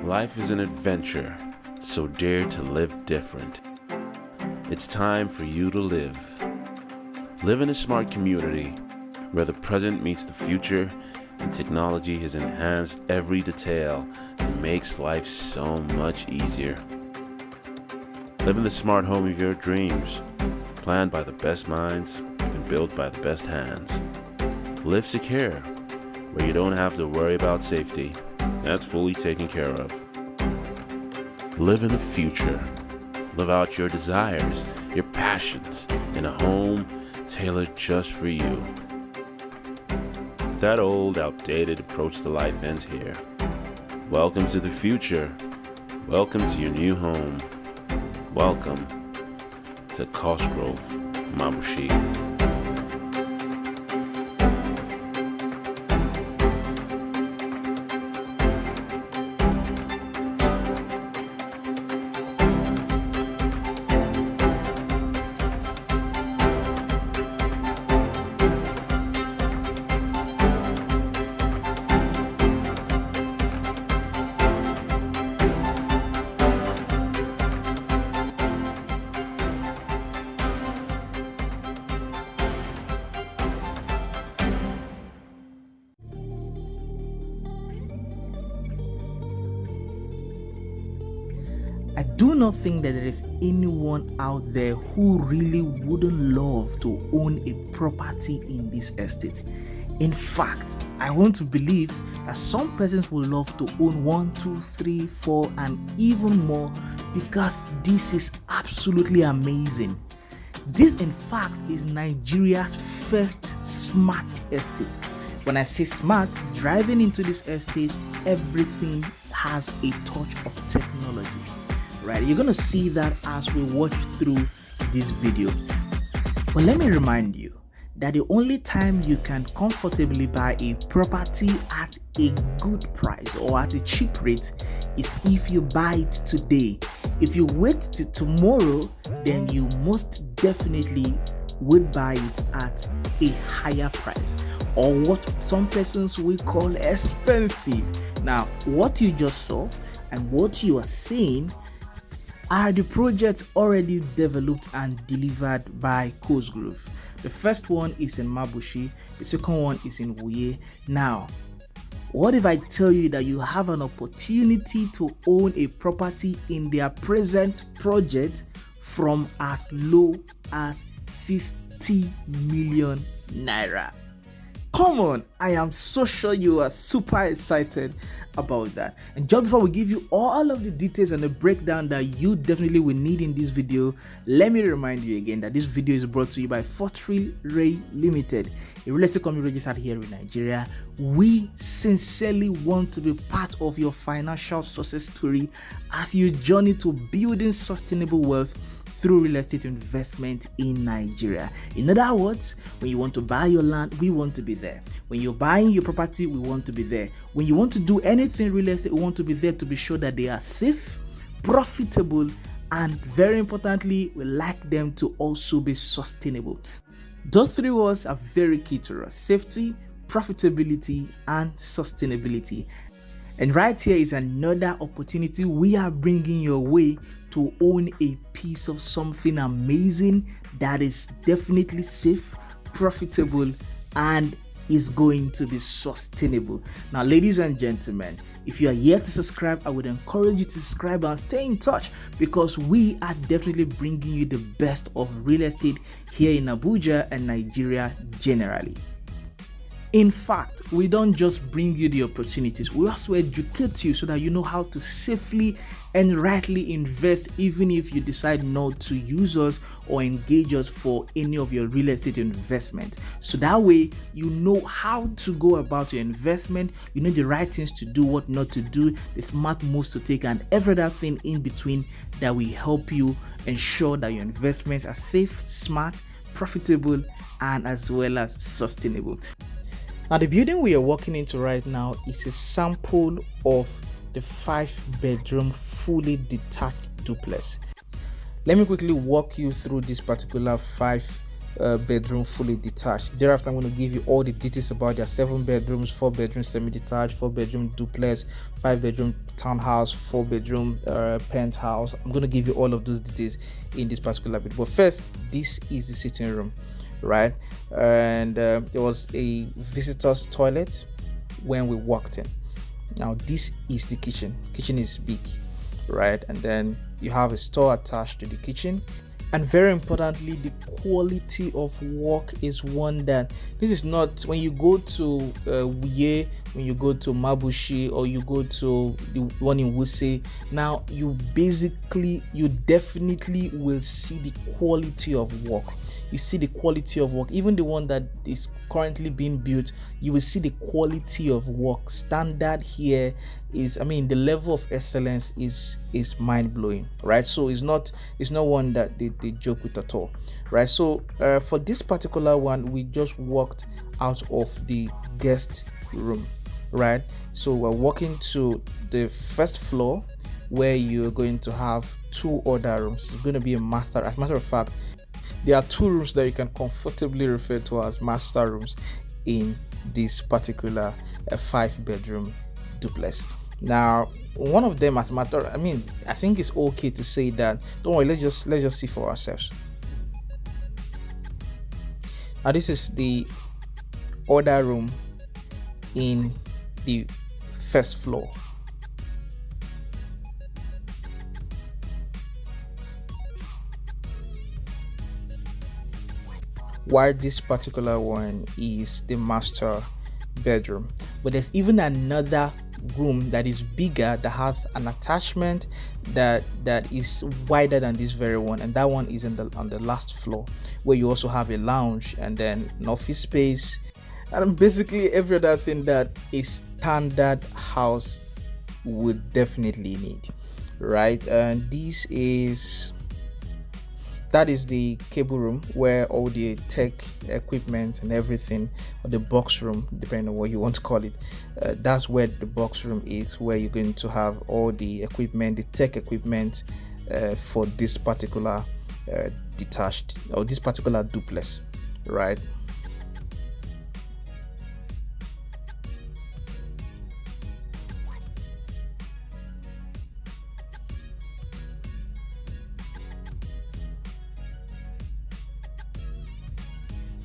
Life is an adventure, so dare to live different. It's time for you to live. Live in a smart community where the present meets the future and technology has enhanced every detail and makes life so much easier. Live in the smart home of your dreams, planned by the best minds and built by the best hands. Live secure, where you don't have to worry about safety. That's fully taken care of. Live in the future. Live out your desires, your passions, in a home tailored just for you. That old, outdated approach to life ends here. Welcome to the future. Welcome to your new home. Welcome to Cosgrove, Abuja. I do not think that there is anyone out there who really wouldn't love to own a property in this estate. In fact, I want to believe that some persons will love to own 1, 2, 3, 4, and even more because this is absolutely amazing. This, in fact, is Nigeria's first smart estate. When I say smart, driving into this estate, everything has a touch of technology. Right, you're gonna see that as we watch through this video. But let me remind you that the only time you can comfortably buy a property at a good price or at a cheap rate is if you buy it today. If you wait till tomorrow, then you most definitely would buy it at a higher price, or what some persons will call expensive. Now, what you just saw and what you are seeing are the projects already developed and delivered by Cosgrove. The first one is in Mabushi, the second one is in Wuye. Now, what if I tell you that you have an opportunity to own a property in their present project from as low as 60 million naira? Come on, I am so sure you are super excited about that. And just before we give you all of the details and the breakdown that you definitely will need in this video, let me remind you again that this video is brought to you by Fortreal Rei Ltd, a real estate company registered here in Nigeria. We sincerely want to be part of your financial success story as you journey to building sustainable wealth through real estate investment in Nigeria. In other words, when you want to buy your land, we want to be there. When you're buying your property, we want to be there. When you want to do anything real estate, we want to be there to be sure that they are safe, profitable, and very importantly, we like them to also be sustainable. Those three words are very key to us: safety, profitability, and sustainability. And right here is another opportunity we are bringing your way to own a piece of something amazing that is definitely safe, profitable, and is going to be sustainable. Now, ladies and gentlemen, if you are yet to subscribe, I would encourage you to subscribe and stay in touch because we are definitely bringing you the best of real estate here in Abuja and Nigeria generally. In fact, we don't just bring you the opportunities, we also educate you so that you know how to safely and rightly invest, even if you decide not to use us or engage us for any of your real estate investment. So that way you know how to go about your investment, you know the right things to do, what not to do, the smart moves to take, and every other thing in between that will help you ensure that your investments are safe, smart, profitable, and as well as sustainable. Now, the building we are walking into right now is a sample of the 5-bedroom fully detached duplex. Let me quickly walk you through this particular 5 bedroom fully detached. Thereafter, I'm going to give you all the details about their 7 bedrooms, 4 bedroom semi-detached, 4 bedroom duplex, 5 bedroom townhouse, 4 bedroom penthouse. I'm going to give you all of those details in this particular bit. But first, this is the sitting room, right? And there was a visitor's toilet when we walked in. Now this is the kitchen. Kitchen is big, right? And then you have a store attached to the kitchen. And very importantly, the quality of work is one that this is not when you go to Wuye, when you go to Mabushi, or you go to the one in Wuse. Now you definitely will see the quality of work. You see the quality of work. Even the one that is currently being built, you will see the quality of work. Standard here is, I mean, the level of excellence is mind-blowing, right? So it's not one that they joke with at all, right? So for this particular one, we just walked out of the guest room, right? So we're walking to the first floor where you're going to have 2 other rooms. It's going to be a master. As a matter of fact, there are 2 rooms that you can comfortably refer to as master rooms in this particular 5-bedroom duplex. Now, one of them, as a matter, I mean, I think it's okay to say that. Don't worry, let's just see for ourselves. Now, this is the other room in the first floor. While this particular one is the master bedroom, but there's even another room that is bigger, that has an attachment that is wider than this very one, and that one is on the last floor, where you also have a lounge and then an office space and basically every other thing that a standard house would definitely need, right? And that is the cable room, where all the tech equipment and everything, or the box room, depending on what you want to call it. That's where the box room is, where you're going to have all the equipment, the tech equipment for this particular detached, or this particular duplex, right?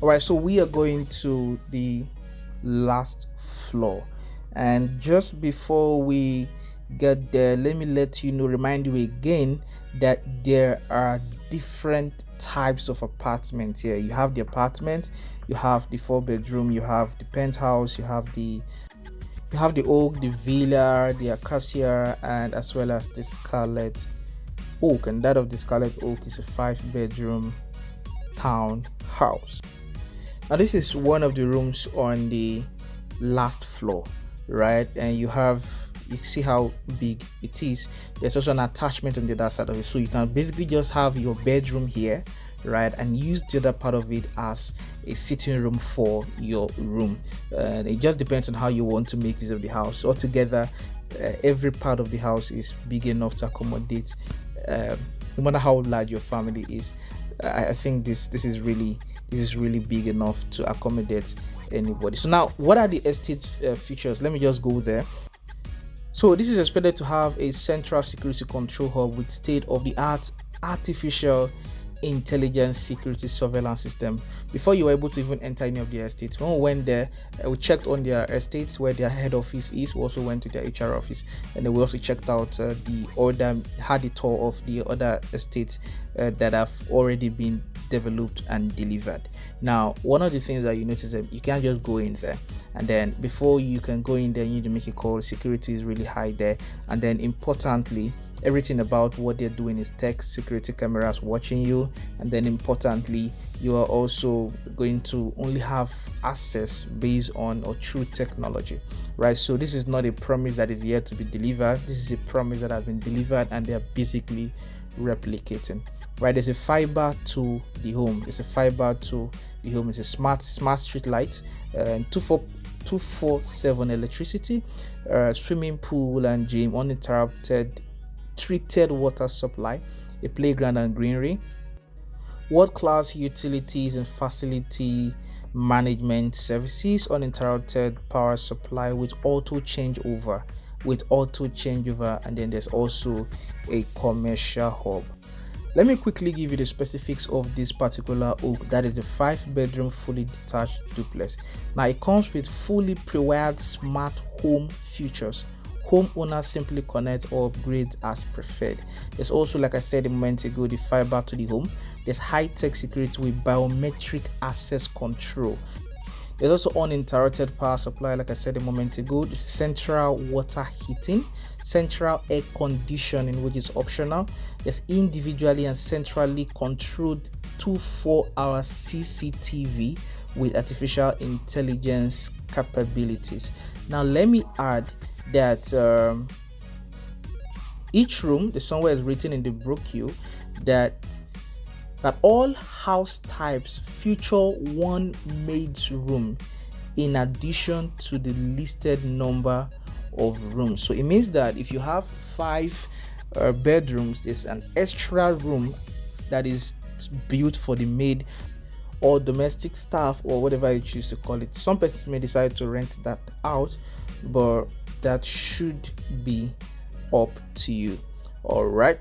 All right, so we are going to the last floor, and just before we get there, let me remind you again that there are different types of apartments here. You have the apartment, you have the 4-bedroom, you have the penthouse, you have the oak, the villa, the acacia, and as well as the scarlet oak. And that of the scarlet oak is a 5-bedroom townhouse. Now this is one of the rooms on the last floor, right? And you see how big it is. There's also an attachment on the other side of it, so you can basically just have your bedroom here, right, and use the other part of it as a sitting room for your room. And it just depends on how you want to make use of the house. Altogether, every part of the house is big enough to accommodate, no matter how large your family is. I think this is really big enough to accommodate anybody. So now, what are the estate features? Let me just go there. So this is expected to have a central security control hub with state-of-the-art artificial intelligence security surveillance system. Before you were able to even enter any of the estates, when we went there, we checked on their estates where their head office is. We also went to their HR office, and then we also checked out had a tour of the other estates that have already been developed and delivered. Now, one of the things that you notice that you can't just go in there, and then before you can go in there, you need to make a call. Security is really high there, and then importantly, everything about what they're doing is tech security cameras watching you, and then importantly, you are also going to only have access based on or through technology, right? So this is not a promise that is yet to be delivered. This is a promise that has been delivered, and they are basically replicating, right? There's a fiber to the home. It's a smart street light, and 24/7 electricity, swimming pool and gym, uninterrupted treated water supply, a playground and greenery. world-class utilities and facility management services, uninterrupted power supply with auto changeover, and then there's also a commercial hub. Let me quickly give you the specifics of this particular oak. That is the 5-bedroom fully detached duplex. Now it comes with fully pre-wired smart home features. Homeowners simply connect or upgrade as preferred. There's also, like I said a moment ago, the fiber to the home. There's high-tech security with biometric access control. There's also uninterrupted power supply, like I said a moment ago. There's central water heating, central air conditioning, which is optional. There's individually and centrally controlled 24-hour CCTV with artificial intelligence capabilities. Now let me add that each room, the somewhere is written in the brochure that all house types feature one maid's room in addition to the listed number of rooms. So it means that if you have 5 bedrooms, there's an extra room that is built for the maid or domestic staff or whatever you choose to call it. Some persons may decide to rent that out, but that should be up to you. All right.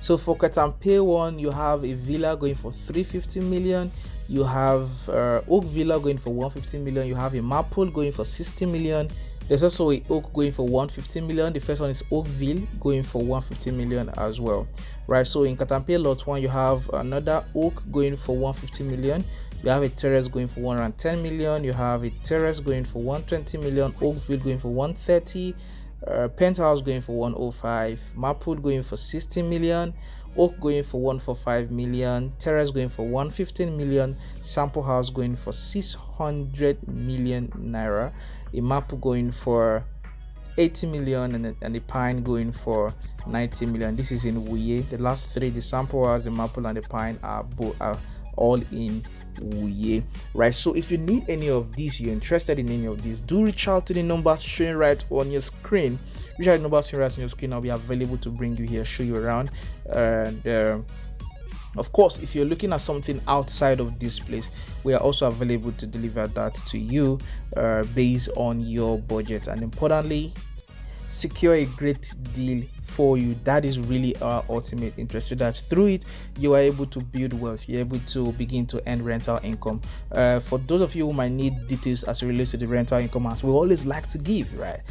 So for Katampe one, you have a villa going for 350 million. You have Oak Villa going for 150 million. You have a Maple going for 60 million. There's also a Oak going for 150 million. The first one is Oakville going for 150 million as well. Right. So in Katampe lot 1, you have another Oak going for 150 million. You have a terrace going for 110 million. You have a terrace going for 120 million. Oakville going for 130. Penthouse going for 105, Maple going for 60 million, Oak going for 145 million, Terrace going for 115 million, Sample House going for 600 million naira, a Maple going for 80 million, and the Pine going for 90 million. This is in Wuye. The last 3, the Sample House, the Maple, and the Pine are all in Wuye. Right. So if you need any of these, you're interested in any of these, do reach out to the numbers showing right on your screen. Reach out to the numbers showing right on your screen. I'll be available to bring you here, show you around, and of course, if you're looking at something outside of this place, we are also available to deliver that to you based on your budget, and importantly, secure a great deal for you. That is really our ultimate interest, so that through it you are able to build wealth, you're able to begin to earn rental income. For those of you who might need details as it relates to the rental income, as we always like to give, right,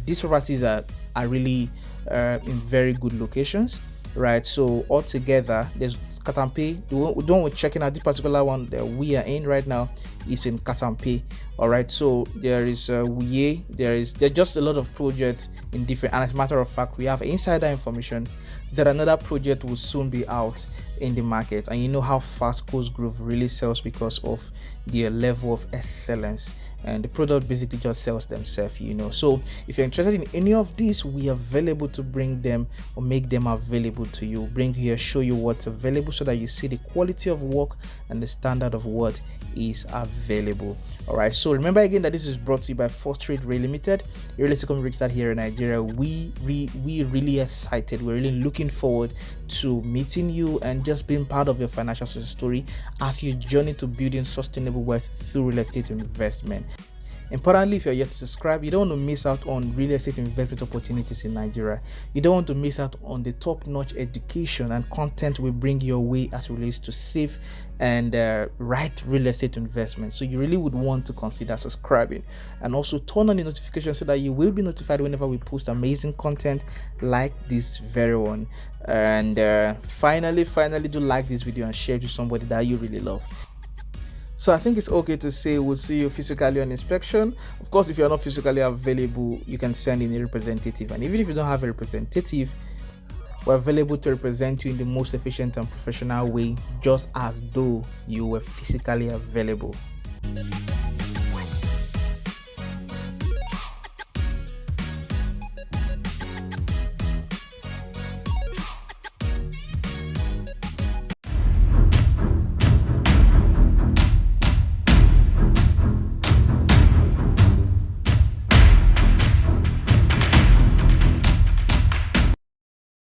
these properties are really in very good locations, right? So altogether, there's Katampe. The one we're checking out, this particular one that we are in right now, is in Katampe. All right, so there is Wuye, there's just a lot of projects in different, and as a matter of fact, we have insider information that another project will soon be out in the market, and you know how fast Cosgrove really sells because of their level of excellence, and the product basically just sells themselves, you know. So if you're interested in any of these, we are available to bring them or make them available to you, bring here, show you what's available, so that you see the quality of work and the standard of what is available. All right, so remember again that this is brought to you by Fortreal Rei Ltd, a real estate company registered here in Nigeria. We really excited, we're really looking forward to meeting you and just being part of your financial success story as you journey to building sustainable wealth through real estate investment. Importantly, if you're yet to subscribe, you don't want to miss out on real estate investment opportunities in Nigeria. You don't want to miss out on the top-notch education and content we bring your way as it relates to safe and right real estate investment. So you really would want to consider subscribing, and also turn on the notification so that you will be notified whenever we post amazing content like this very one. And finally, do like this video and share it to somebody that you really love. So I think it's okay to say we'll see you physically on inspection. Of course, if you're not physically available, you can send in a representative. And even if you don't have a representative, we're available to represent you in the most efficient and professional way, just as though you were physically available.